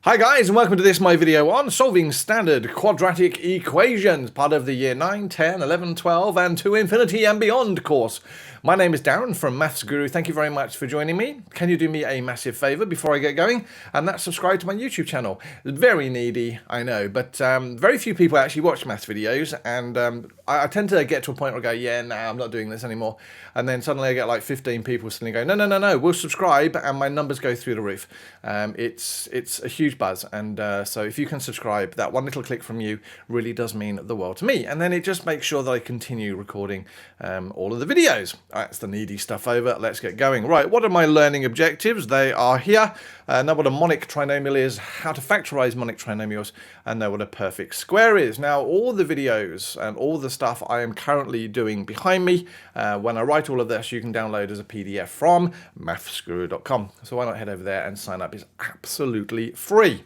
Hi guys, and welcome to this my video on solving standard quadratic equations, part of the year 9, 10, 11, 12 and to infinity and beyond course. My name is Darren from Maths Guru. Thank you very much for joining me. Can you do me a massive favor before I get going? And that's subscribe to my YouTube channel. Very needy, I know, but very few people actually watch maths videos, and I tend to get to a point where I go, yeah, nah, I'm not doing this anymore. And then suddenly I get like 15 people suddenly go, no, we'll subscribe, and my numbers go through the roof. It's a huge buzz, and so if you can subscribe, that one little click from you really does mean the world to me, and then it just makes sure that I continue recording all of the videos. That's the needy stuff over. Let's get going. Right, what are my learning objectives? They are here. Know what a monic trinomial is, how to factorize monic trinomials, and know what a perfect square is. Now, all the videos and all the stuff I am currently doing behind me, when I write all of this, you can download as a PDF from maffsguru.com. So why not head over there and sign up? It's absolutely free.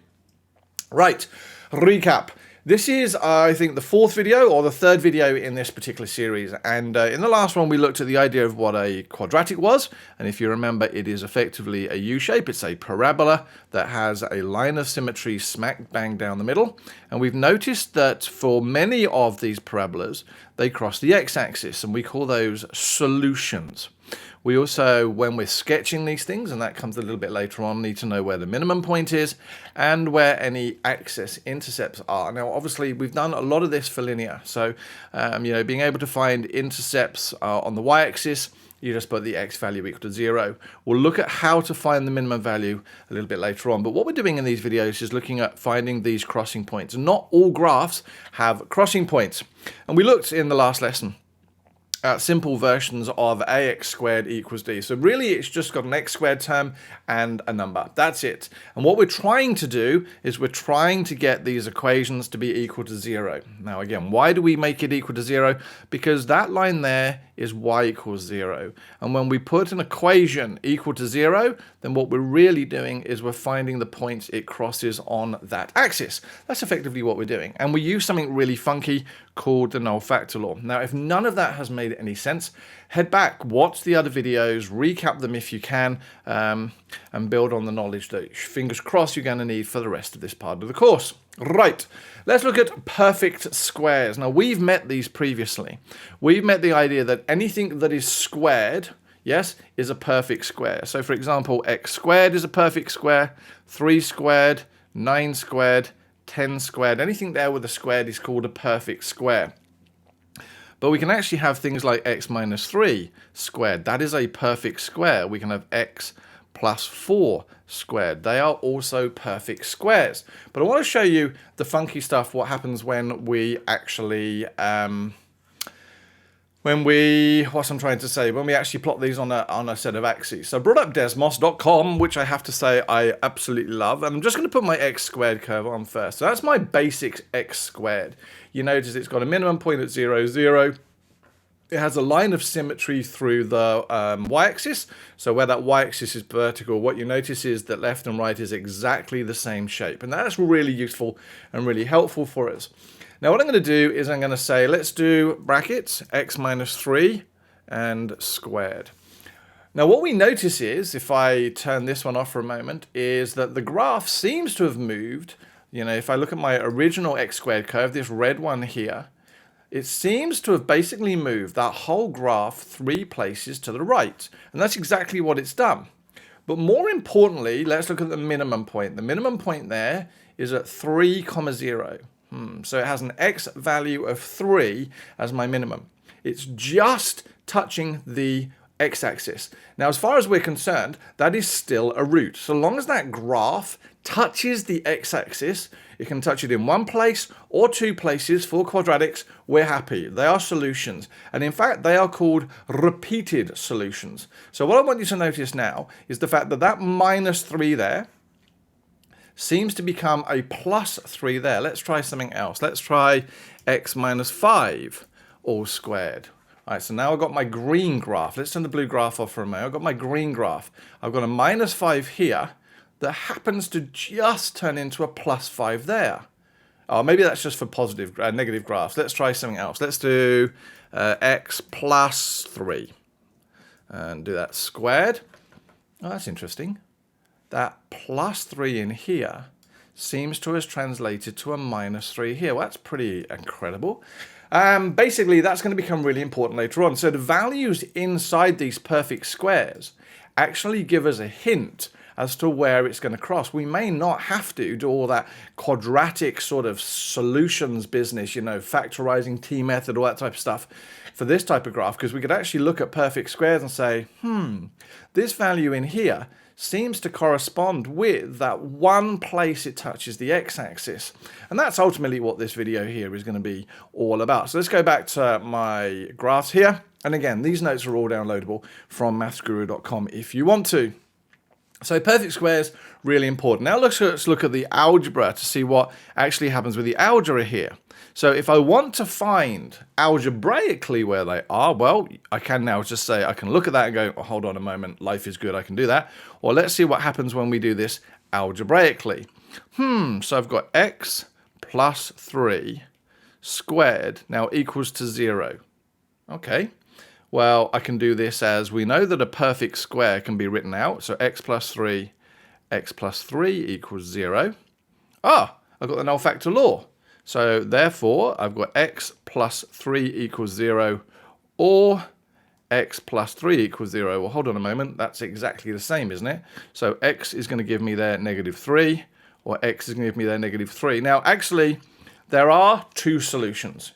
Right, recap. This is, I think, the fourth video or the third video in this particular series. And in the last one, we looked at the idea of what a quadratic was. And if you remember, it is effectively a U-shape. It's a parabola that has a line of symmetry smack bang down the middle. And we've noticed that for many of these parabolas, they cross the x-axis, and we call those solutions. We also, when we're sketching these things, and that comes a little bit later on, need to know where the minimum point is and where any axis intercepts are. Now, obviously, we've done a lot of this for linear. So, being able to find intercepts on the y-axis, you just put the x value equal to 0. We'll look at how to find the minimum value a little bit later on. But what we're doing in these videos is looking at finding these crossing points. Not all graphs have crossing points. And we looked in the last lesson at simple versions of ax squared equals d. So really it's just got an x squared term and a number. That's it. And what we're trying to do is we're trying to get these equations to be equal to 0. Now again, why do we make it equal to 0? Because that line there is y equals 0. And when we put an equation equal to 0, then what we're really doing is we're finding the points it crosses on that axis. That's effectively what we're doing. And we use something really funky called the null factor law. Now, if none of that has made any sense, head back, watch the other videos, recap them if you can, and build on the knowledge that, fingers crossed, you're going to need for the rest of this part of the course. Right, let's look at perfect squares. Now, we've met these previously. We've met the idea that anything that is squared, yes, is a perfect square. So, for example, x squared is a perfect square, 3 squared, 9 squared, 10 squared. Anything there with a squared is called a perfect square. But we can actually have things like x minus 3 squared. That is a perfect square. We can have x plus 4 squared. They are also perfect squares. But I want to show you the funky stuff, what happens when we actually, when we actually plot these on a set of axes. So I brought up desmos.com, which I have to say I absolutely love. And I'm just going to put my x squared curve on first. So that's my basic x squared. You notice it's got a minimum point at 0, 0. It has a line of symmetry through the y-axis. So where that y-axis is vertical, what you notice is that left and right is exactly the same shape. And that's really useful and really helpful for us. Now what I'm going to do is I'm going to say, let's do brackets, x minus 3 and squared. Now what we notice is, if I turn this one off for a moment, is that the graph seems to have moved. You know, if I look at my original x squared curve, this red one here, it seems to have basically moved that whole graph 3 places to the right. And that's exactly what it's done. But more importantly, let's look at the minimum point. The minimum point there is at 3, 0. So it has an x value of 3 as my minimum. It's just touching the x-axis. Now, as far as we're concerned, that is still a root. So long as that graph touches the x-axis, it can touch it in one place or 2 places for quadratics, we're happy. They are solutions. And in fact, they are called repeated solutions. So what I want you to notice now is the fact that that minus 3 there seems to become a plus 3 there. Let's try something else. Let's try x minus 5 all squared. All right, so now I've got my green graph. Let's turn the blue graph off for a moment. I've got my green graph. I've got a minus 5 here that happens to just turn into a plus 5 there. Oh, maybe that's just for positive, negative graphs. Let's try something else. Let's do x plus 3 and do that squared. Oh, that's interesting. That plus 3 in here seems to have translated to a -3 here. Well, that's pretty incredible. Basically, that's going to become really important later on. So the values inside these perfect squares actually give us a hint as to where it's going to cross. We may not have to do all that quadratic sort of solutions business, you know, factorizing T method, all that type of stuff for this type of graph, because we could actually look at perfect squares and say, this value in here seems to correspond with that one place it touches the x-axis. And that's ultimately what this video here is going to be all about. So let's go back to my graphs here. And again, these notes are all downloadable from mathsguru.com if you want to. So perfect squares, really important. Now let's look at the algebra to see what actually happens with the algebra here. So if I want to find algebraically where they are, well, I can now just say, I can look at that and go, oh, hold on a moment, life is good, I can do that. Or let's see what happens when we do this algebraically. So I've got x plus 3 squared now equals to 0. Okay. Well, I can do this as we know that a perfect square can be written out. So x plus 3 equals 0. I've got the null factor law. So therefore, I've got x plus 3 equals 0 or x plus 3 equals 0. Well, hold on a moment. That's exactly the same, isn't it? So x is going to give me there -3 or x is going to give me there -3. Now, actually, there are two solutions.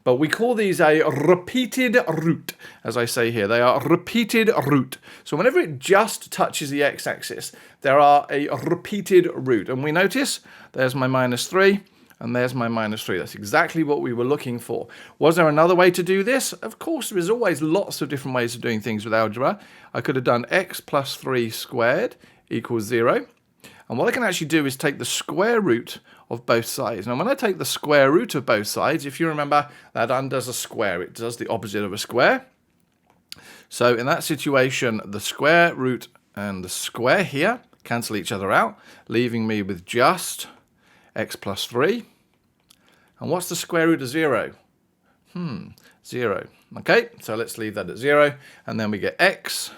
But we call these a repeated root, as I say here. They are repeated root. So whenever it just touches the x-axis, there are a repeated root. And we notice there's my -3 and there's my -3. That's exactly what we were looking for. Was there another way to do this? Of course, there's always lots of different ways of doing things with algebra. I could have done x plus 3 squared equals 0. And what I can actually do is take the square root of both sides. Now, when I take the square root of both sides, if you remember, that undoes a square. It does the opposite of a square. So in that situation, the square root and the square here cancel each other out, leaving me with just x plus 3. And what's the square root of 0? 0. Okay, so let's leave that at 0. And then we get x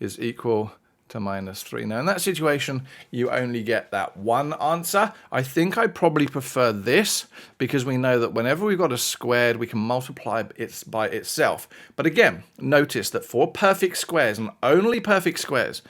is equal to -3. Now in that situation, you only get that one answer. I think I probably prefer this because we know that whenever we've got a squared, we can multiply it by itself. But again, notice that for perfect squares and only perfect squares,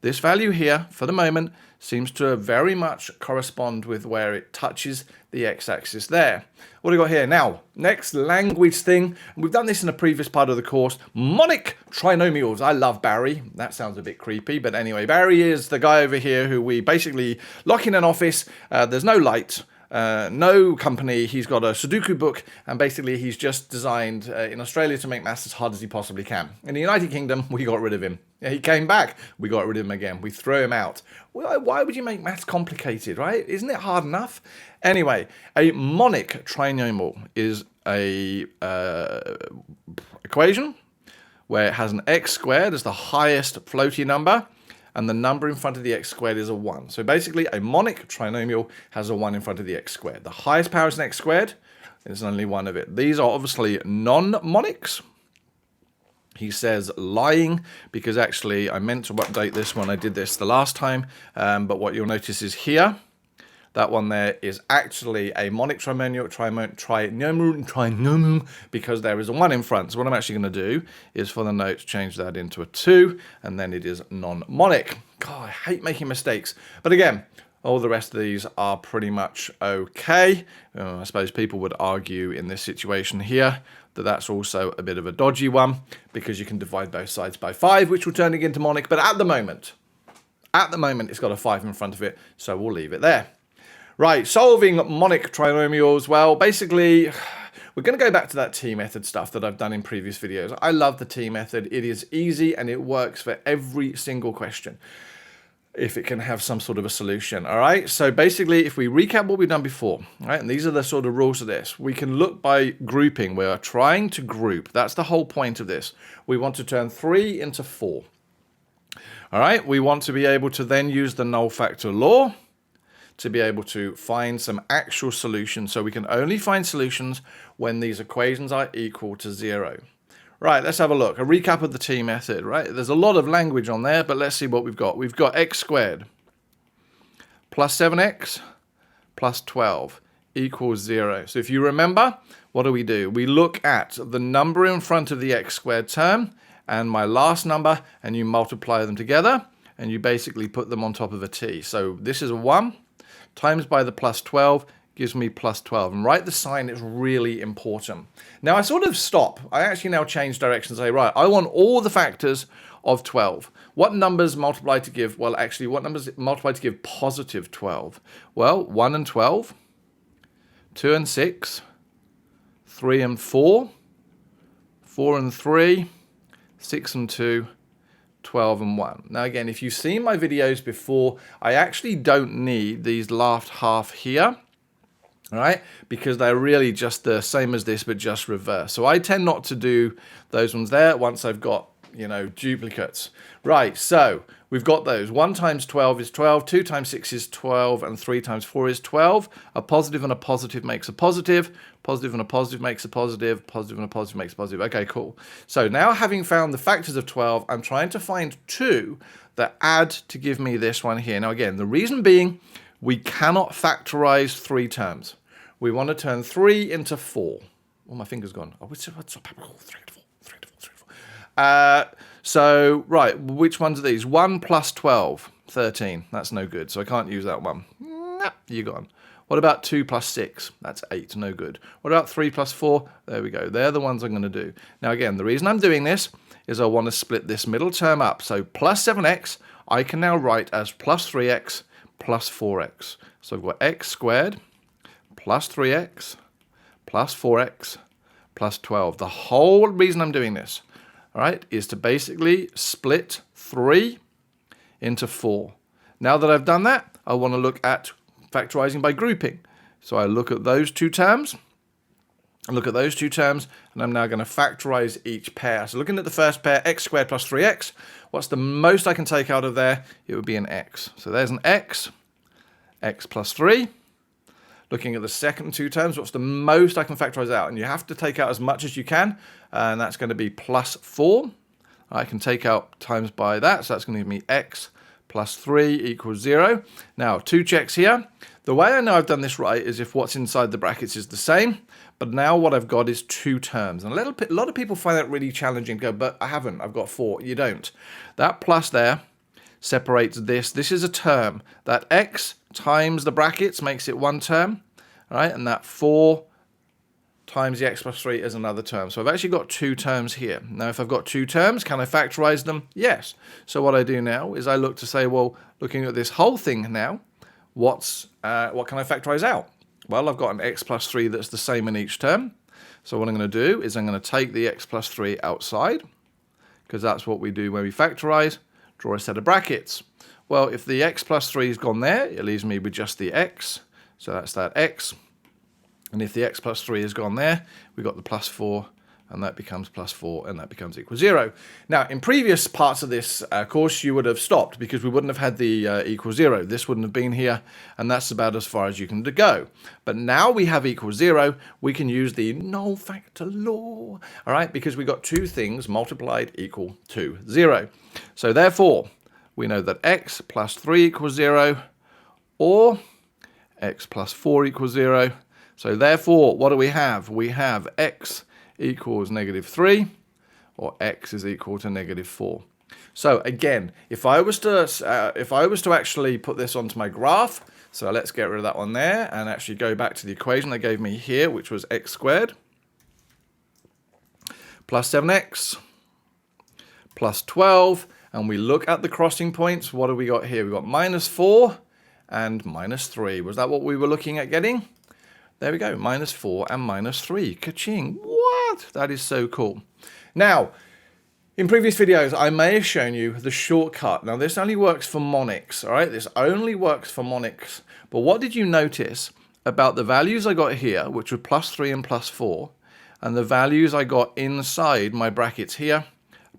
this value here, for the moment, seems to very much correspond with where it touches the x-axis there. What do we got here? Now, next language thing. We've done this in a previous part of the course. Monic Trinomials. I love Barry. That sounds a bit creepy, but anyway, Barry is the guy over here who we basically lock in an office. There's no light. No company. He's got a Sudoku book, and basically he's just designed in Australia to make maths as hard as he possibly can. In the United Kingdom, we got rid of him. Yeah, he came back. We got rid of him again. We threw him out. Why would you make maths complicated, right? Isn't it hard enough? Anyway, a monic trinomial is a equation where it has an x squared as the highest floating number, and the number in front of the x squared is a 1. So basically, a monic trinomial has a 1 in front of the x squared. The highest power is an x squared. There's only one of it. These are obviously non-monics. He says lying, because actually I meant to update this when I did this the last time. But what you'll notice is here, that one there is actually a monic trinomial, because there is a 1 in front. So what I'm actually going to do is for the notes change that into a 2, and then it is non-monic. God, I hate making mistakes. But again, all the rest of these are pretty much okay. I suppose people would argue in this situation here that that's also a bit of a dodgy one, because you can divide both sides by 5, which will turn it into monic. But at the moment, it's got a 5 in front of it, so we'll leave it there. Right, solving monic trinomials. Well, basically, we're going to go back to that T method stuff that I've done in previous videos. I love the T method. It is easy and it works for every single question, if it can have some sort of a solution. All right, so basically, if we recap what we've done before, right, and these are the sort of rules of this, we can look by grouping. We are trying to group. That's the whole point of this. We want to turn 3 into 4. All right, we want to be able to then use the null factor law to be able to find some actual solutions. So we can only find solutions when these equations are equal to 0. Right, let's have a look. A recap of the T method, right? There's a lot of language on there, but let's see what we've got. We've got x squared plus 7x plus 12 equals 0. So if you remember, what do? We look at the number in front of the x squared term and my last number, and you multiply them together, and you basically put them on top of a t. So this is a 1 times by the plus 12 gives me plus 12. And write the sign is really important. Now I sort of stop. I actually now change direction and say, right, I want all the factors of 12. What numbers multiply to give? Well, actually, what numbers multiply to give positive 12? Well, 1 and 12, 2 and 6, 3 and 4, 4 and 3, 6 and 2, 12 and 1. Now again, if you've seen my videos before, I actually don't need these last half here, all right, because they're really just the same as this, but just reverse. So I tend not to do those ones there once I've got, you know, duplicates. Right, so we've got those. 1 times 12 is 12, 2 times 6 is 12, and 3 times 4 is 12. A positive and a positive makes a positive. Positive and a positive makes a positive. Positive and a positive makes a positive. Okay, cool. So now having found the factors of 12, I'm trying to find 2 that add to give me this one here. Now again, the reason being, we cannot factorize 3 terms. We want to turn 3 into 4. Oh, my finger's gone. Oh, what's up? 3 to 4, 3 to 4, 3 to 4. So, right, which ones are these? 1 plus 12, 13. That's no good, so I can't use that one. Nah, you're gone. What about 2 plus 6? That's 8, no good. What about 3 plus 4? There we go. They're the ones I'm going to do. Now, again, the reason I'm doing this is I want to split this middle term up. So plus 7x, I can now write as plus 3x plus 4x. So I've got x squared plus 3x plus 4x plus 12. The whole reason I'm doing this, all right, is to basically split 3 into 4. Now that I've done that, I want to look at factorizing by grouping. So I look at those two terms, and I'm now going to factorize each pair. So looking at the first pair, x squared plus 3x, what's the most I can take out of there? It would be an x. So there's an x plus 3. Looking at the second two terms, what's the most I can factorize out? And you have to take out as much as you can, and that's going to be plus 4. I can take out times by that, so that's going to give me x plus 3 equals 0. Now, 2 checks here. The way I know I've done this right is if what's inside the brackets is the same, but now what I've got is 2 terms. And a lot of people find that really challenging. Go, but I haven't. I've got 4. You don't. That plus there separates this. This is a term. That x times the brackets makes it 1 term, right? And that 4 times the x plus 3 is another term. So I've actually got 2 terms here. Now, if I've got 2 terms, can I factorize them? Yes. So what I do now is I look to say, well, looking at this whole thing now, what can I factorize out? Well, I've got an x plus 3 that's the same in each term. So what I'm going to do is I'm going to take the x plus 3 outside, because that's what we do when we factorize. Draw a set of brackets. Well, if the x plus 3 has gone there, it leaves me with just the x. So that's that x. And if the x plus 3 has gone there, we've got the plus 4, and that becomes plus 4, and that becomes equal 0. Now, in previous parts of this course, you would have stopped, because we wouldn't have had the equal 0. This wouldn't have been here, and that's about as far as you can go. But now we have equal 0, we can use the null factor law, all right, because we got 2 things multiplied equal to 0. So therefore, we know that x plus 3 equals 0, or x plus 4 equals 0. So therefore, what do we have? We have x equals negative 3, or x is equal to negative 4. So again, if I was to actually put this onto my graph, so let's get rid of that one there and actually go back to the equation they gave me here, which was x squared plus 7x plus 12, and we look at the crossing points. What do we got here? We got minus 4 and minus 3. Was that what we were looking at getting? There we go, minus 4 and minus 3. Ka-ching. What? That is so cool. Now, in previous videos, I may have shown you the shortcut. Now, this only works for monics, all right? This only works for monics. But what did you notice about the values I got here, which were plus 3 and plus 4, and the values I got inside my brackets here,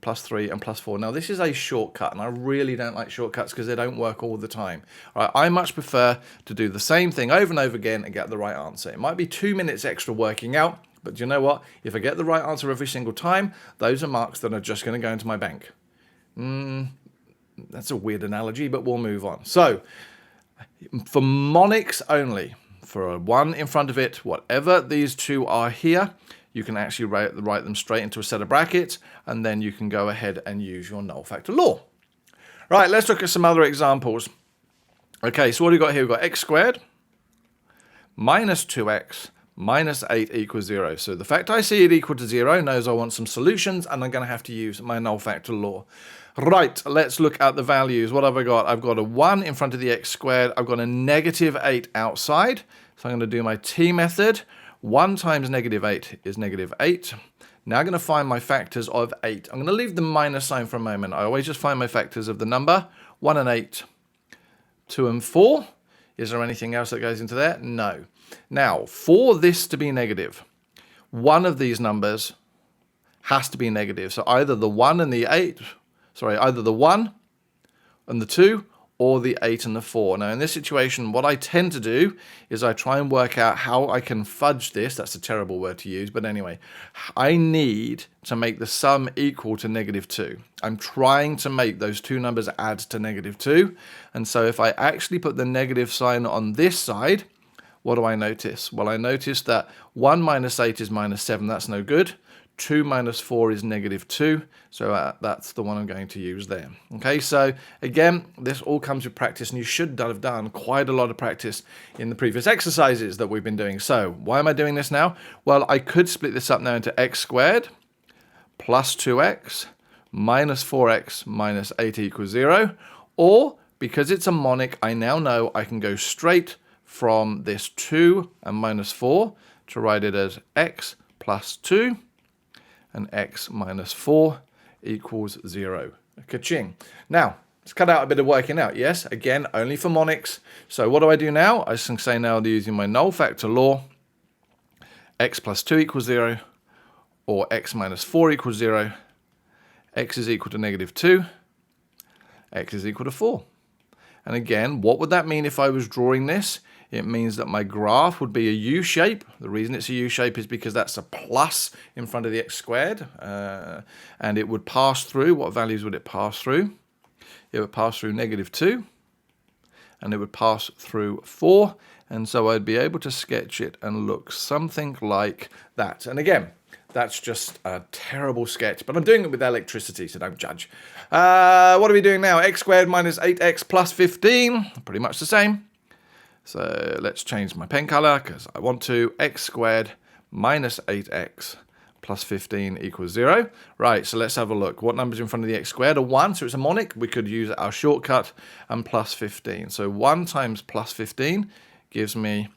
plus 3 and plus 4. Now, this is a shortcut, and I really don't like shortcuts because they don't work all the time. All right, I much prefer to do the same thing over and over again and get the right answer. It might be 2 minutes extra working out, but do you know what? If I get the right answer every single time, those are marks that are just going to go into my bank. That's a weird analogy, but we'll move on. So, for monics only, for a 1 in front of it, whatever these two are here, you can actually write them straight into a set of brackets, and then you can go ahead and use your null factor law. Right, let's look at some other examples. Okay, so what do we got here? We've got x squared minus 2x minus 8 equals 0. So the fact I see it equal to 0 knows I want some solutions, and I'm going to have to use my null factor law. Right, let's look at the values. What have I got? I've got a 1 in front of the x squared. I've got a negative 8 outside. So I'm going to do my t method. 1 times negative 8 is negative 8. Now I'm going to find my factors of 8. I'm going to leave the minus sign for a moment. I always just find my factors of the number 1 and 8, 2 and 4. Is there anything else that goes into there? No. Now, for this to be negative, one of these numbers has to be negative. So either the 1 and the 8, either the 1 and the 2, or the 8 and the 4. Now, in this situation, what I tend to do is I try and work out how I can fudge this. That's a terrible word to use, but anyway, I need to make the sum equal to negative 2. I'm trying to make those two numbers add to negative 2. And so if I actually put the negative sign on this side, what do I notice? Well, I notice that 1 minus 8 is minus 7. That's no good. 2 minus 4 is negative 2. So that's the one I'm going to use there. Okay, so again, this all comes with practice, and you should have done quite a lot of practice in the previous exercises that we've been doing. So why am I doing this now? Well, I could split this up now into x squared plus 2x minus 4x minus 8 equals 0. Or, because it's a monic, I now know I can go straight from this 2 and minus 4 to write it as x plus 2 and x minus 4 equals 0. Ka-ching. Now, let's cut out a bit of working out. Yes, again, only for monics. So what do I do now? I can say now using my null factor law, x plus 2 equals 0, or x minus 4 equals 0, x is equal to negative 2, x is equal to 4. And again, what would that mean if I was drawing this? It means that my graph would be a U shape. The reason it's a U shape is because that's a plus in front of the x squared. And it would pass through. What values would it pass through? It would pass through negative 2. And it would pass through 4. And so I'd be able to sketch it and look something like that. And again, that's just a terrible sketch, but I'm doing it with electricity, so don't judge. What are we doing now? X squared minus 8x plus 15. Pretty much the same. So let's change my pen color because I want to. X squared minus 8x plus 15 equals 0. Right, so let's have a look. What number's in front of the x squared? A 1, so it's a monic. We could use our shortcut and plus 15. So 1 times plus 15 gives me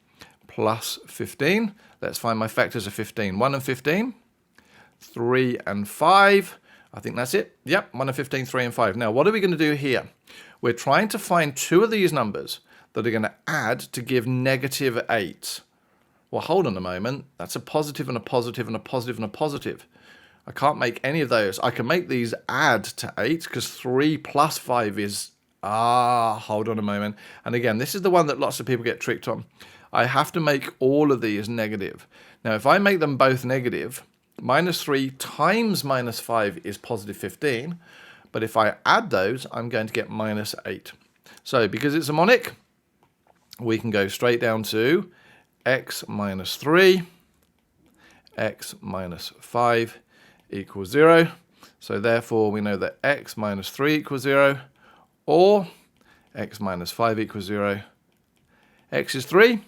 plus 15. Let's find my factors of 15. 1 and 15. 3 and 5. I think that's it. Yep, 1 and 15, 3 and 5. Now, what are we going to do here? We're trying to find two of these numbers that are going to add to give negative 8. Well, hold on a moment. That's a positive and a positive and a positive and a positive. I can't make any of those. I can make these add to 8 because 3 plus 5 is... hold on a moment. And again, this is the one that lots of people get tricked on. I have to make all of these negative. Now, if I make them both negative, minus 3 times minus 5 is positive 15. But if I add those, I'm going to get minus 8. So because it's a monic, we can go straight down to x minus 3, x minus 5 equals 0. So therefore, we know that x minus 3 equals 0, or x minus 5 equals 0. X is 3,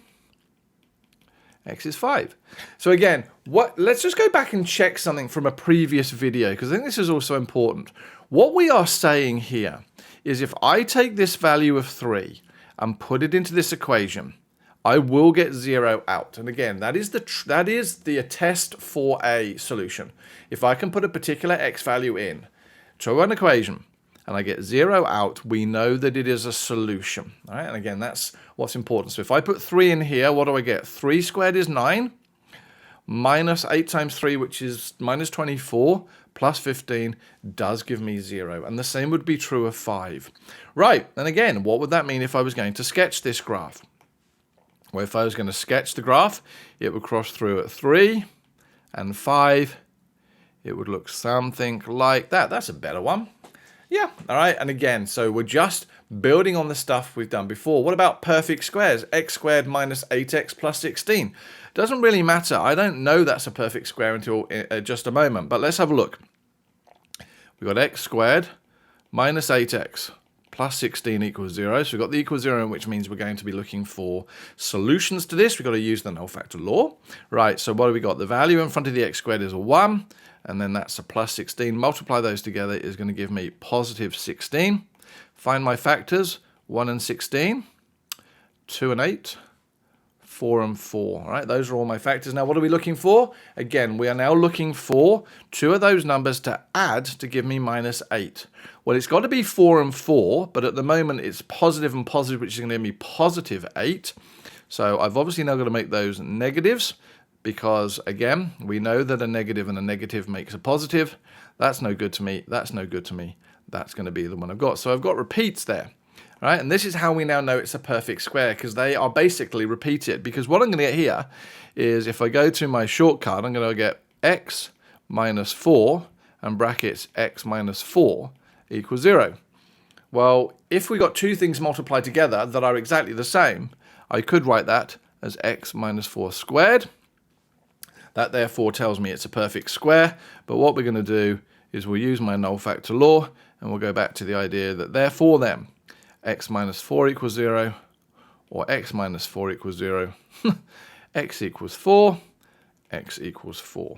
x is 5. So again, let's just go back and check something from a previous video, because I think this is also important. What we are saying here is if I take this value of 3 and put it into this equation, I will get 0 out. And again, that is the test for a solution. If I can put a particular x value in to an equation and I get 0 out, we know that it is a solution. All right? And again, that's what's important. So if I put 3 in here, what do I get? 3 squared is 9, minus 8 times 3, which is minus 24, plus 15 does give me 0. And the same would be true of 5. Right, and again, what would that mean if I was going to sketch this graph? Well, if I was going to sketch the graph, it would cross through at 3 and 5. It would look something like that. That's a better one. Yeah, all right. And again, so we're just building on the stuff we've done before. What about perfect squares? X squared minus 8x plus 16. Doesn't really matter. I don't know that's a perfect square until just a moment. But let's have a look. We've got x squared minus 8x plus 16 equals 0. So we've got the equal 0, which means we're going to be looking for solutions to this. We've got to use the null factor law. Right, so what have we got? The value in front of the x squared is a 1, and then that's a plus 16. Multiply those together is going to give me positive 16. Find my factors, 1 and 16, 2 and 8, 4 and 4. All right, those are all my factors. Now, what are we looking for? Again, we are now looking for two of those numbers to add to give me minus 8. Well, it's got to be 4 and 4, but at the moment it's positive and positive, which is going to give me positive 8. So I've obviously now got to make those negatives because, again, we know that a negative and a negative makes a positive. That's no good to me. That's no good to me. That's going to be the one I've got. So I've got repeats there. All right, and this is how we now know it's a perfect square, because they are basically repeated. Because what I'm going to get here is, if I go to my shortcut, I'm going to get x minus 4 and brackets x minus 4 equals 0. Well, if we got two things multiplied together that are exactly the same, I could write that as x minus 4 squared. That therefore tells me it's a perfect square. But what we're going to do is we'll use my null factor law, and we'll go back to the idea that therefore then, x minus 4 equals 0, or x minus 4 equals 0, x equals 4, x equals 4.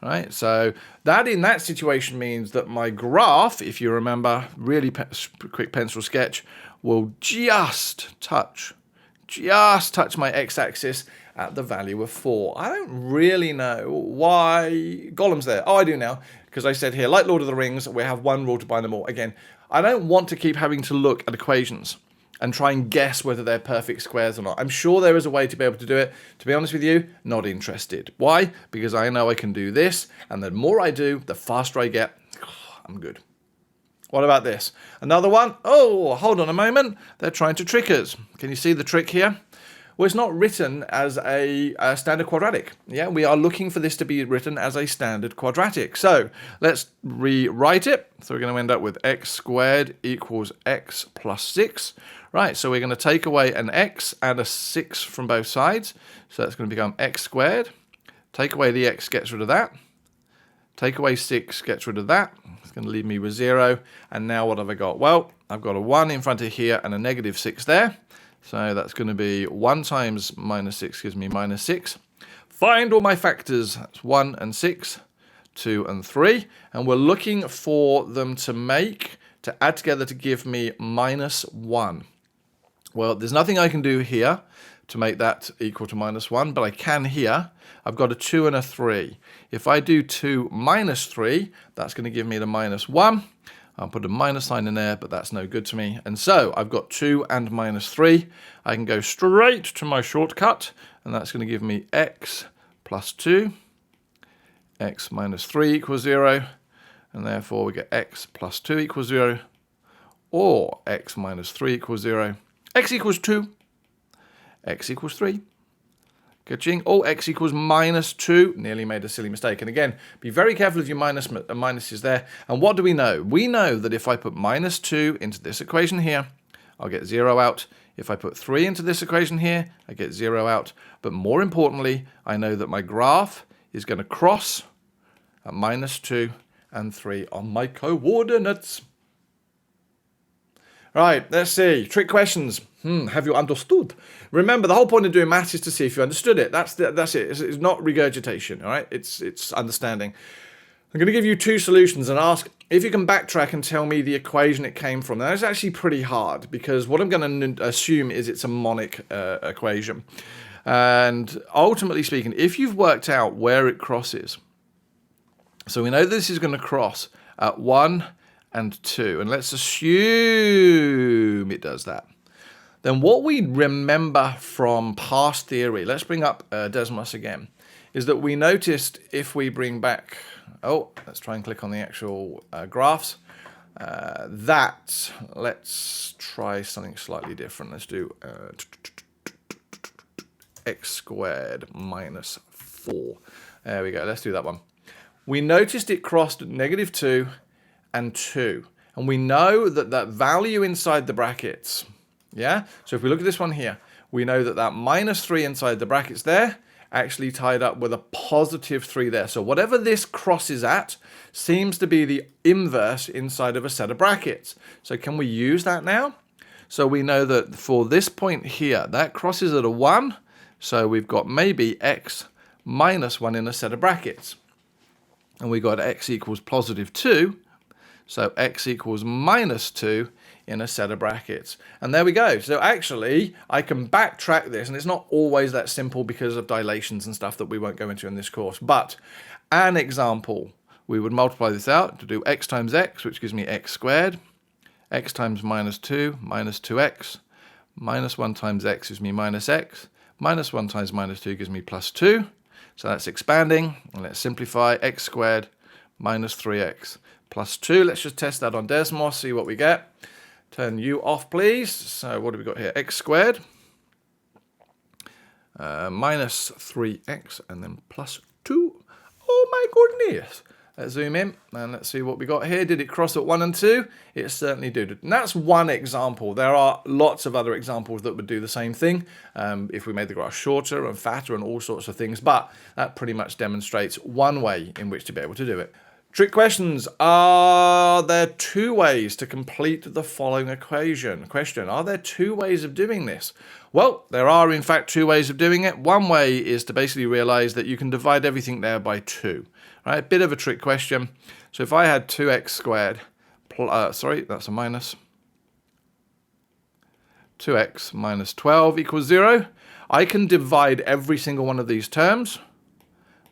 All right, so that in that situation means that my graph, if you remember, really quick pencil sketch, will just touch my x-axis at the value of 4. I don't really know why Gollum's there. Oh, I do now, because I said here, like Lord of the Rings, we have one rule to bind them all. Again, I don't want to keep having to look at equations and try and guess whether they're perfect squares or not. I'm sure there is a way to be able to do it. To be honest with you, not interested. Why? Because I know I can do this, and the more I do, the faster I get. I'm good. What about this? Another one? Oh, hold on a moment. They're trying to trick us. Can you see the trick here? Well, it's not written as a standard quadratic. Yeah, we are looking for this to be written as a standard quadratic. So let's rewrite it. So we're going to end up with x squared equals x plus 6. Right, so we're going to take away an x and a 6 from both sides. So that's going to become x squared. Take away the x, gets rid of that. Take away 6, gets rid of that. It's going to leave me with 0. And now what have I got? Well, I've got a 1 in front of here and a negative 6 there. So that's going to be 1 times minus 6 gives me minus 6. Find all my factors. That's 1 and 6, 2 and 3. And we're looking for them to add together to give me minus 1. Well, there's nothing I can do here to make that equal to minus 1, but I can here. I've got a 2 and a 3. If I do 2 minus 3, that's going to give me the minus 1. I'll put a minus sign in there, but that's no good to me. And so I've got 2 and minus 3. I can go straight to my shortcut, and that's going to give me x plus 2. X minus 3 equals 0. And therefore we get x plus 2 equals 0. Or x minus 3 equals 0. X equals 2. X equals 3. Ka-ching. Oh, x equals minus 2. Nearly made a silly mistake. And again, be very careful of your minuses there. And what do we know? We know that if I put minus 2 into this equation here, I'll get 0 out. If I put 3 into this equation here, I get 0 out. But more importantly, I know that my graph is going to cross at minus 2 and 3 on my coordinates. Right, let's see. Trick questions. Have you understood? Remember, the whole point of doing maths is to see if you understood it. That's it. It's not regurgitation, all right? It's understanding. I'm going to give you two solutions and ask if you can backtrack and tell me the equation it came from. Now, it's actually pretty hard because what I'm going to assume is it's a monic equation. And ultimately speaking, if you've worked out where it crosses, so we know this is going to cross at 1 and 2, and let's assume it does that. Then what we remember from past theory, let's bring up Desmos again, is that we noticed if we bring back, let's try and click on the actual graphs, let's try something slightly different. Let's do x squared minus 4. There we go, let's do that one. We noticed it crossed at -2 and 2. And we know that that value inside the brackets, yeah? So if we look at this one here, we know that that minus 3 inside the brackets there actually tied up with a positive 3 there. So whatever this crosses at seems to be the inverse inside of a set of brackets. So can we use that now? So we know that for this point here, that crosses at a 1. So we've got maybe x minus 1 in a set of brackets. And we got x equals positive 2. So x equals minus 2 in a set of brackets. And there we go. So actually, I can backtrack this, and it's not always that simple because of dilations and stuff that we won't go into in this course. But an example, we would multiply this out to do x times x, which gives me x squared. X times minus 2, minus 2x. Minus 1 times x gives me minus x. Minus 1 times minus 2 gives me plus 2. So that's expanding. And let's simplify x squared minus 3x plus 2. Let's just test that on Desmos, see what we get. Turn u off, please. So what have we got here? X squared minus 3x and then plus 2. Oh my goodness. Let's zoom in and let's see what we got here. Did it cross at 1 and 2? It certainly did. And that's one example. There are lots of other examples that would do the same thing if we made the graph shorter and fatter and all sorts of things. But that pretty much demonstrates one way in which to be able to do it. Trick questions. Are there 2 ways to complete the following equation? Question, are there 2 ways of doing this? Well, there are in fact 2 ways of doing it. One way is to basically realize that you can divide everything there by 2. Right, a bit of a trick question. So if I had 2x squared, sorry, that's a minus. 2x minus 12 equals 0. I can divide every single one of these terms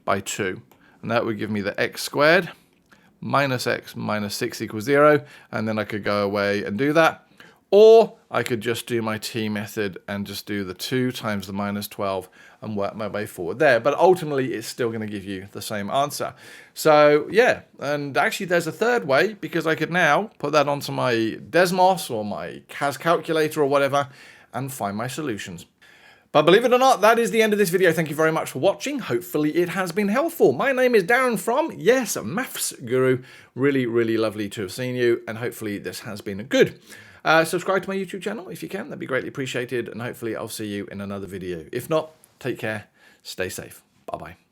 by 2. And that would give me the x squared minus x minus 6 equals 0. And then I could go away and do that. Or I could just do my t method and just do the 2 times the minus 12 and work my way forward there. But ultimately, it's still going to give you the same answer. So yeah, and actually there's a third way, because I could now put that onto my Desmos or my CAS calculator or whatever and find my solutions. But believe it or not, that is the end of this video. Thank you very much for watching. Hopefully it has been helpful. My name is Darren from, yes, Maths Guru. Really, really lovely to have seen you, and hopefully this has been good. Subscribe to my YouTube channel if you can. That'd be greatly appreciated, and hopefully I'll see you in another video. If not, take care, stay safe. Bye-bye.